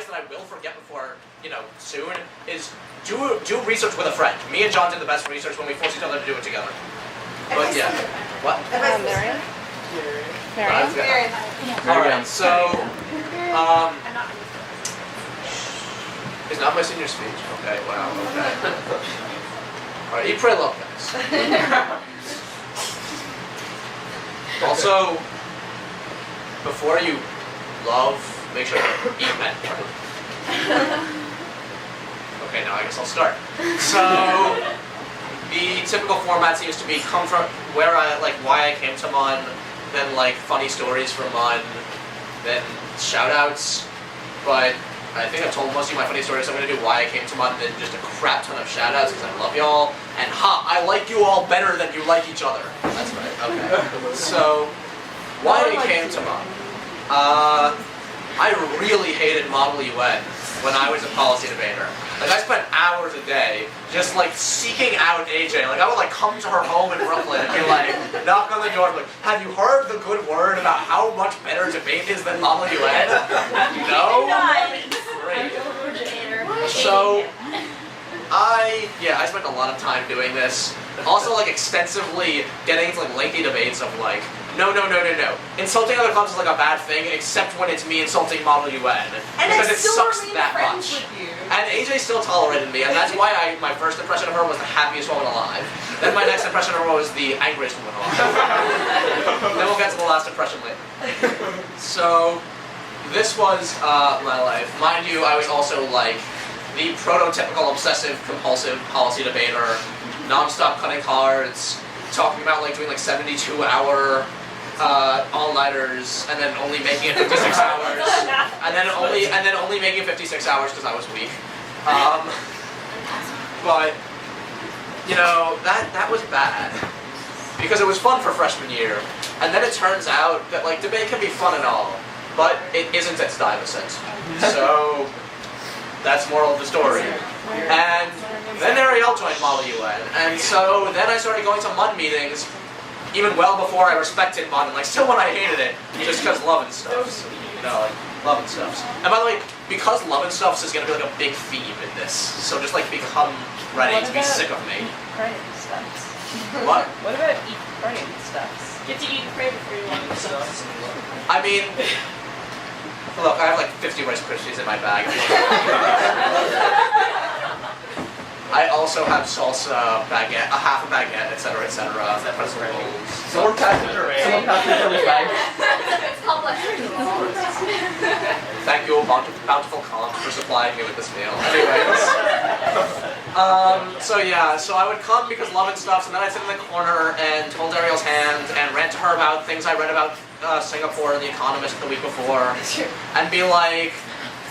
that I will forget before, soon, is do research with a friend. Me and John did the best research when we forced each other to do it together. But yeah. What? Marion? Marion. Alright, so, it's not my senior speech. Okay, wow, okay. Alright, eat, pray, love, guys. Also, before you love, make sure you eat men. Okay, now I guess I'll start. So, the typical format seems to be come from where why I came to Mun, then funny stories from Mun, then shoutouts. But I think I've told most of you my funny stories, so I'm gonna do why I came to Mun, then just a crap ton of shoutouts because I love y'all. And I like you all better than you like each other. That's right. Okay. So, why I came to Mun? I really hated Model UN when I was a policy debater. I spent hours a day just seeking out AJ. I would come to her home in Brooklyn and be knock on the door, have you heard the good word about how much better debate is than Model UN? No? Great. So, I spent a lot of time doing this. Also, extensively getting into lengthy debates of no. Insulting other clubs is a bad thing, except when it's me insulting Model UN. And because I it still sucks remain that friends much. with you. And AJ still tolerated me, and that's why my first impression of her was the happiest woman alive. Then my next impression of her was the angriest woman alive. Then we'll get to the last impression later. So, this was my life. Mind you, I was also the prototypical obsessive-compulsive policy debater, non-stop cutting cards, talking about doing 72-hour all-nighters, and then only making it 56 hours, and then only making it 56 hours because I was weak. But that was bad because it was fun for freshman year, and then it turns out that debate can be fun and all, but it isn't at Stuyvesant. So that's moral of the story. And then Ariel joined Model UN, and so then I started going to Mun meetings. Even well before I respected Mun, and still when I hated it, just because Love and Stuffs. Love and Stuffs. And by the way, because Love and Stuffs is going to be a big theme in this, so just become ready to be sick of me. Prey stuffs. What? What about eat prey stuffs? Get to eat the prey before you want the stuff. I mean, look, I have 50 Rice Krispies in my bag. I also have salsa, baguette, a half a baguette, etc., pretzel rolls. Someone passed it from his bag. It's called Thank you, Bountiful Comp, for supplying me with this meal. Anyways. So I would come because Love and Stuffs, and then I'd sit in the corner and hold Ariel's hand and rant to her about things I read about Singapore and The Economist the week before, and be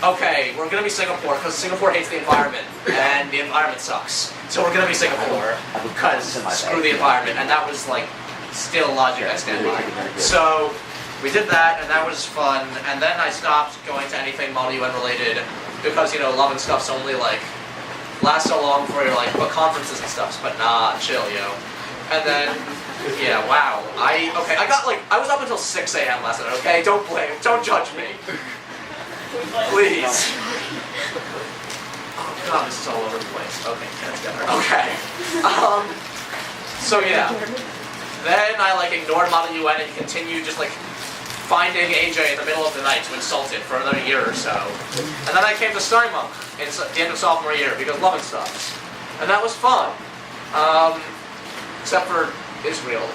okay, we're gonna be Singapore because Singapore hates the environment, and the environment sucks. So we're gonna be Singapore because screw the environment, and that was still logic I stand by. So we did that, and that was fun. And then I stopped going to anything Model UN related because Love and Stuff's only lasts so long before you're but conferences and stuff. But nah, chill, yo. And then wow. I was up until 6 a.m. last night. Okay, don't judge me. Please. Oh god, this is all over the place. Okay, get it together. Okay. So then I ignored Model UN and continued just finding AJ in the middle of the night to insult it for another year or so. And then I came to Stuymonk at the end of sophomore year because Love and Stuffs. And that was fun. Except for Israel.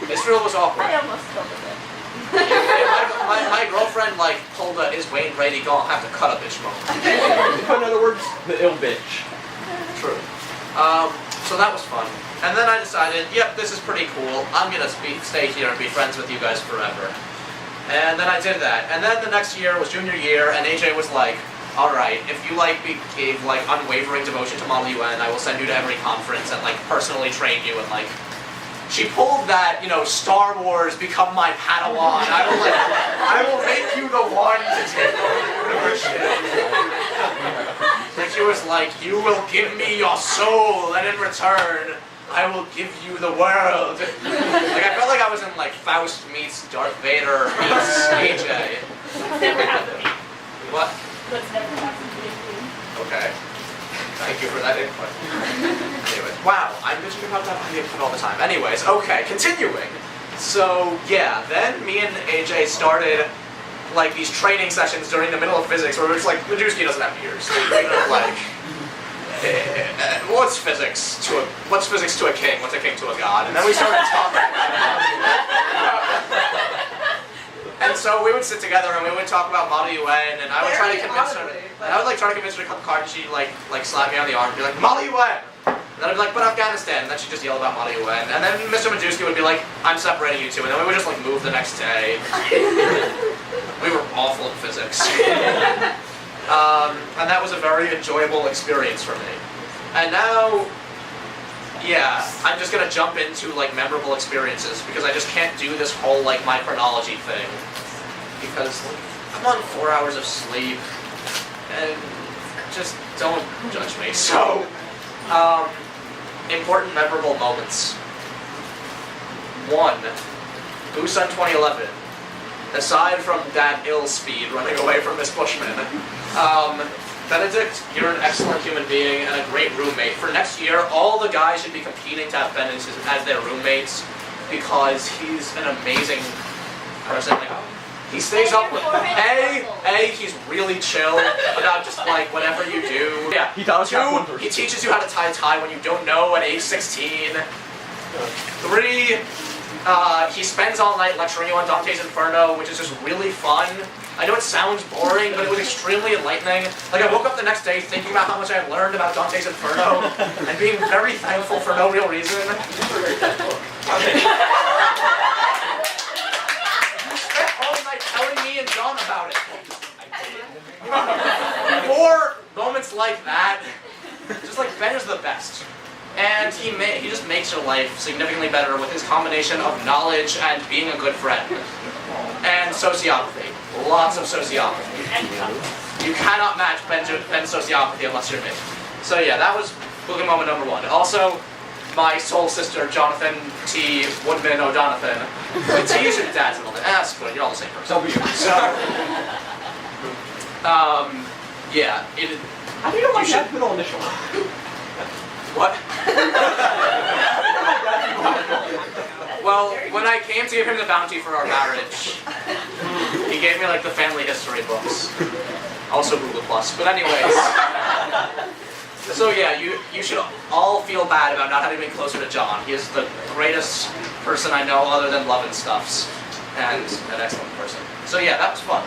Israel was awkward. I almost killed it. My girlfriend pulled a "Is Wayne ready? Gonna have to cut a bitch" moment. In other words, the ill bitch. True. So that was fun. And then I decided, yep, this is pretty cool. I'm gonna stay here and be friends with you guys forever. And then I did that. And then the next year was junior year, and AJ was alright, if you gave unwavering devotion to Model UN, I will send you to every conference and personally train you and she pulled that, Star Wars, become my Padawan. I will make you the one to take over the universe. And she was you will give me your soul, and in return, I will give you the world. I felt I was in Faust meets Darth Vader meets AJ. Never happened to me. What? Let's never happen to you. Okay. Thank you for that input. Anyways, wow, I'm bitching about that input all the time. Anyways, okay, continuing. So, yeah, then me and AJ started, like, these training sessions during the middle of physics where we're just like, Majewski doesn't have ears. Like, what's physics to a king? What's a king to a god? And then we started talking about it. And so we would sit together and we would talk about Model UN, and I would try to convince her. And I would like try to convince her to cut the card, and she'd like slap me on the arm and be like, Model UN! And then I'd be like, but Afghanistan, and then she'd just yell about Model UN. And then Mr. Majewski would be like, I'm separating you two, and then we would just like move the next day. We were awful at physics. And that was a very enjoyable experience for me. And now, yeah, I'm just gonna jump into like memorable experiences because I just can't do this whole like my chronology thing because like, I'm on 4 hours of sleep and just don't judge me. So, important memorable moments. 1, Busan 2011. Aside from that ill speed running away from Miss Bushman, Benedict, you're an excellent human being and a great roommate. For next year, all the guys should be competing to have Benedict as their roommates because he's an amazing person. Like, he stays up with he's really chill about just like whatever you do. Yeah. He does have 2, wonders. he teaches you how to tie a tie when you don't know at age 16. 3, he spends all night lecturing you on Dante's Inferno, which is just really fun. I know it sounds boring, but it was extremely enlightening. Like, I woke up the next day thinking about how much I had learned about Dante's Inferno, and being very thankful for no real reason. You spent all night telling me and John about it. For moments like that, just like, Ben is the best. And he just makes your life significantly better with his combination of knowledge and being a good friend. And sociopathy. Lots of sociopathy. You cannot match Ben's sociopathy unless you're me. So yeah, that was booking moment number 1. Also, my soul sister, Jonathan T. Woodman O'Donovan. T is your dad's middle name. That's good, you're all the same person. W. So, yeah. How do you know my dad's middle initial? What? Well, when I came to give him the bounty for our marriage, he gave me like the family history books. Also Google Plus. But anyways. So yeah, you should all feel bad about not having been closer to John. He is the greatest person I know other than Love and Stuffs. And an excellent person. So yeah, that was fun.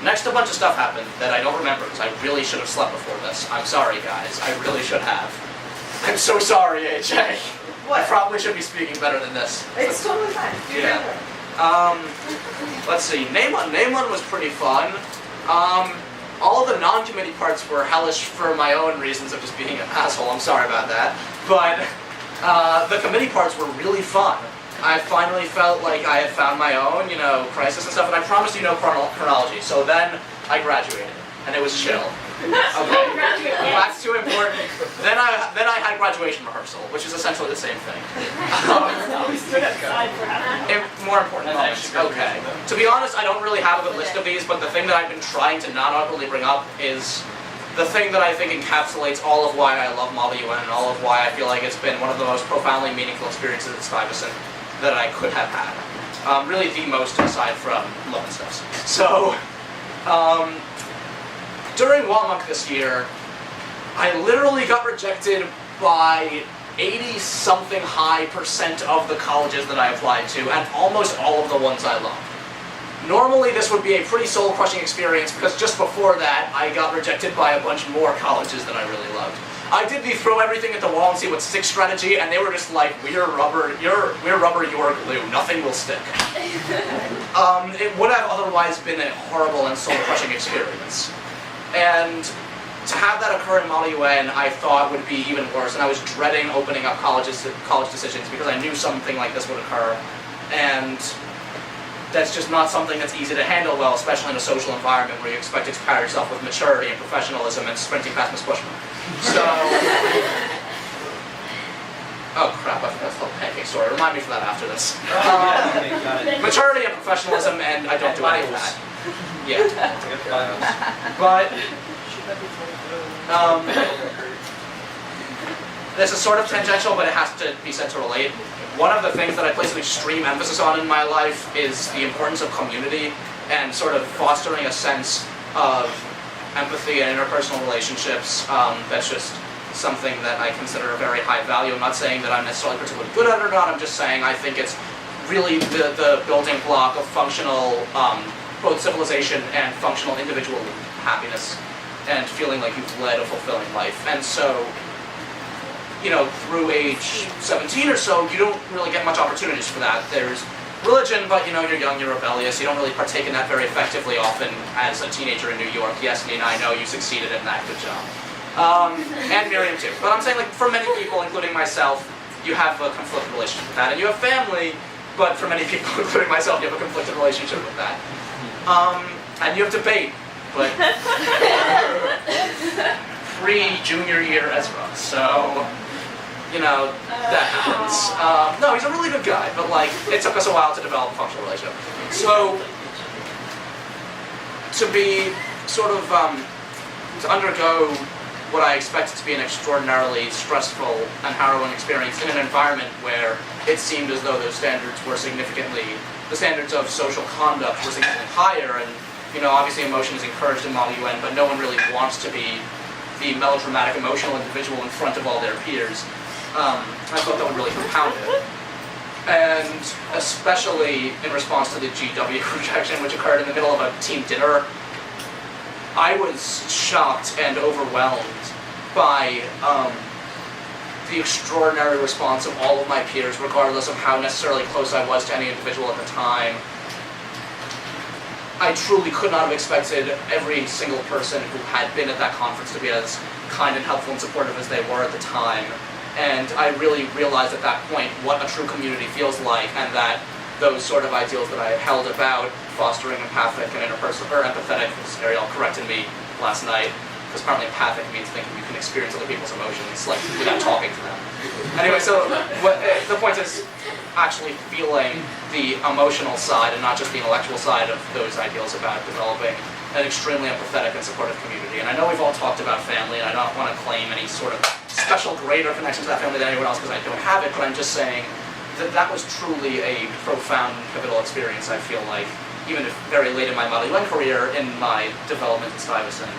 Next, a bunch of stuff happened that I don't remember because I really should have slept before this. I'm sorry, guys. I really should have. I'm so sorry, AJ. What? I probably should be speaking better than this. It's totally fine. Do Yeah. Let's see. Name one was pretty fun. All the non-committee parts were hellish for my own reasons of just being an asshole. I'm sorry about that. But the committee parts were really fun. I finally felt like I had found my own, crisis and stuff, and I promised you no chronology. So then I graduated, and it was chill. Okay, that's too important. Then I had graduation rehearsal, which is essentially the same thing. More important moments. Okay. To be honest, I don't really have a good list of these, but the thing that I've been trying to not awkwardly bring up is the thing that I think encapsulates all of why I love Model UN and all of why I feel like it's been one of the most profoundly meaningful experiences at Stuyvesant that I could have had. Really the most aside from Love and Stuff. So, during WAMUC this year, I literally got rejected by 80-something high% of the colleges that I applied to, and almost all of the ones I love. Normally this would be a pretty soul-crushing experience because just before that, I got rejected by a bunch more colleges that I really loved. I did the throw everything at the wall and see what sticks strategy, and they were just like, we're rubber, you're glue, nothing will stick. It would have otherwise been a horrible and soul-crushing experience. And to have that occur in Model UN, I thought would be even worse, and I was dreading opening up college decisions because I knew something like this would occur, and that's just not something that's easy to handle well, especially in a social environment where you expect to carry yourself with maturity and professionalism and sprinting past Miss Bushman. So, oh crap, I forgot to tell the pancake story. Remind me for that after this. Maturity and professionalism, and I don't do any of that. Yeah. But this is sort of tangential, but it has to be said to relate. One of the things that I place an extreme emphasis on in my life is the importance of community and sort of fostering a sense of empathy and interpersonal relationships. That's just something that I consider a very high value. I'm not saying that I'm necessarily particularly good at it or not, I'm just saying I think it's really the building block of functional, both civilization and functional individual happiness and feeling like you've led a fulfilling life. And so, you know, through age 17 or so, you don't really get much opportunities for that. There's religion, but you know, you're young, you're rebellious, you don't really partake in that very effectively often as a teenager in New York. Yes, Nina, I know you succeeded in that, good job. And Miriam too. But I'm saying, like, for many people, including myself, you have a conflicted relationship with that. And you have family, but for many people, including myself, you have a conflicted relationship with that. And you have debate, but pre-junior year Ezra, so, you know, that happens. No, he's a really good guy, but like, it took us a while to develop a functional relationship. So, to be sort of, to undergo what I expected to be an extraordinarily stressful and harrowing experience in an environment where it seemed as though those standards were the standards of social conduct were significantly higher, and, you know, obviously emotion is encouraged in Model UN, but no one really wants to be the melodramatic, emotional individual in front of all their peers. I thought that would really compound it. And especially in response to the GW rejection, which occurred in the middle of a team dinner, I was shocked and overwhelmed by the extraordinary response of all of my peers, regardless of how necessarily close I was to any individual at the time. I truly could not have expected every single person who had been at that conference to be as kind and helpful and supportive as they were at the time. And I really realized at that point what a true community feels like, and that those sort of ideals that I held about fostering empathic and interpersonal, or empathetic, this Ariel corrected me last night, because apparently empathic means thinking you can experience other people's emotions, like, without talking to them. Anyway, so the point is actually feeling the emotional side and not just the intellectual side of those ideals about developing an extremely empathetic and supportive community. And I know we've all talked about family, and I don't want to claim any sort of special greater connection to that family than anyone else because I don't have it, but I'm just saying that that was truly a profound, pivotal experience, I feel like, even if very late in my Model UN career, in my development in Stuyvesant,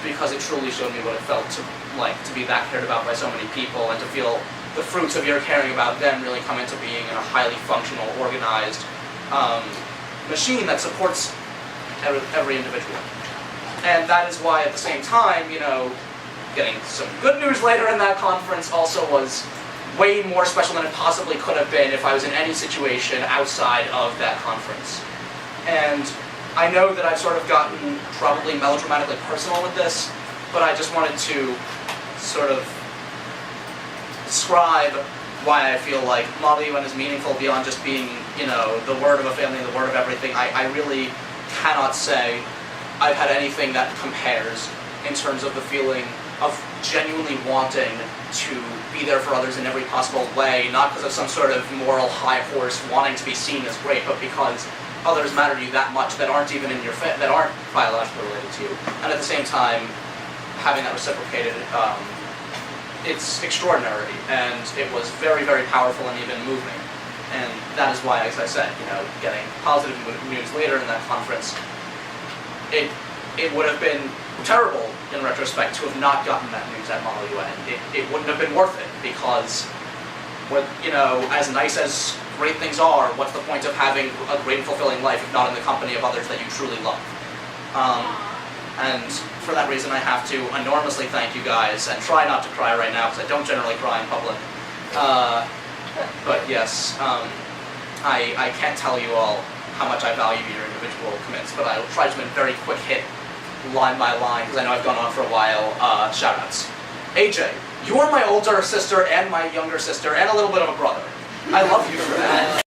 because it truly showed me what it felt to be that cared about by so many people, and to feel the fruits of your caring about them really come into being in a highly functional, organized machine that supports every individual. And that is why, at the same time, you know, getting some good news later in that conference also was way more special than it possibly could have been if I was in any situation outside of that conference. And I know that I've sort of gotten probably melodramatically personal with this, but I just wanted to sort of describe why I feel like Model UN is meaningful beyond just being, you know, the word of a family and the word of everything. I really cannot say I've had anything that compares in terms of the feeling of genuinely wanting to be there for others in every possible way, not because of some sort of moral high horse wanting to be seen as great, but because others matter to you that much that aren't even in your that aren't biologically related to you, and at the same time having that reciprocated. It's extraordinary, and it was very, very powerful and even moving. And that is why, as I said, you know, getting positive news later in that conference, it would have been terrible in retrospect to have not gotten that news at Model UN. It wouldn't have been worth it, because, you know, as nice as great things are, what's the point of having a great and fulfilling life if not in the company of others that you truly love? And for that reason, I have to enormously thank you guys, and try not to cry right now, because I don't generally cry in public. But yes, I can't tell you all how much I value your individual commits, but I will try to do a very quick hit, line by line, because I know I've gone on for a while. Shoutouts. AJ, you are my older sister and my younger sister, and a little bit of a brother. I love you for that.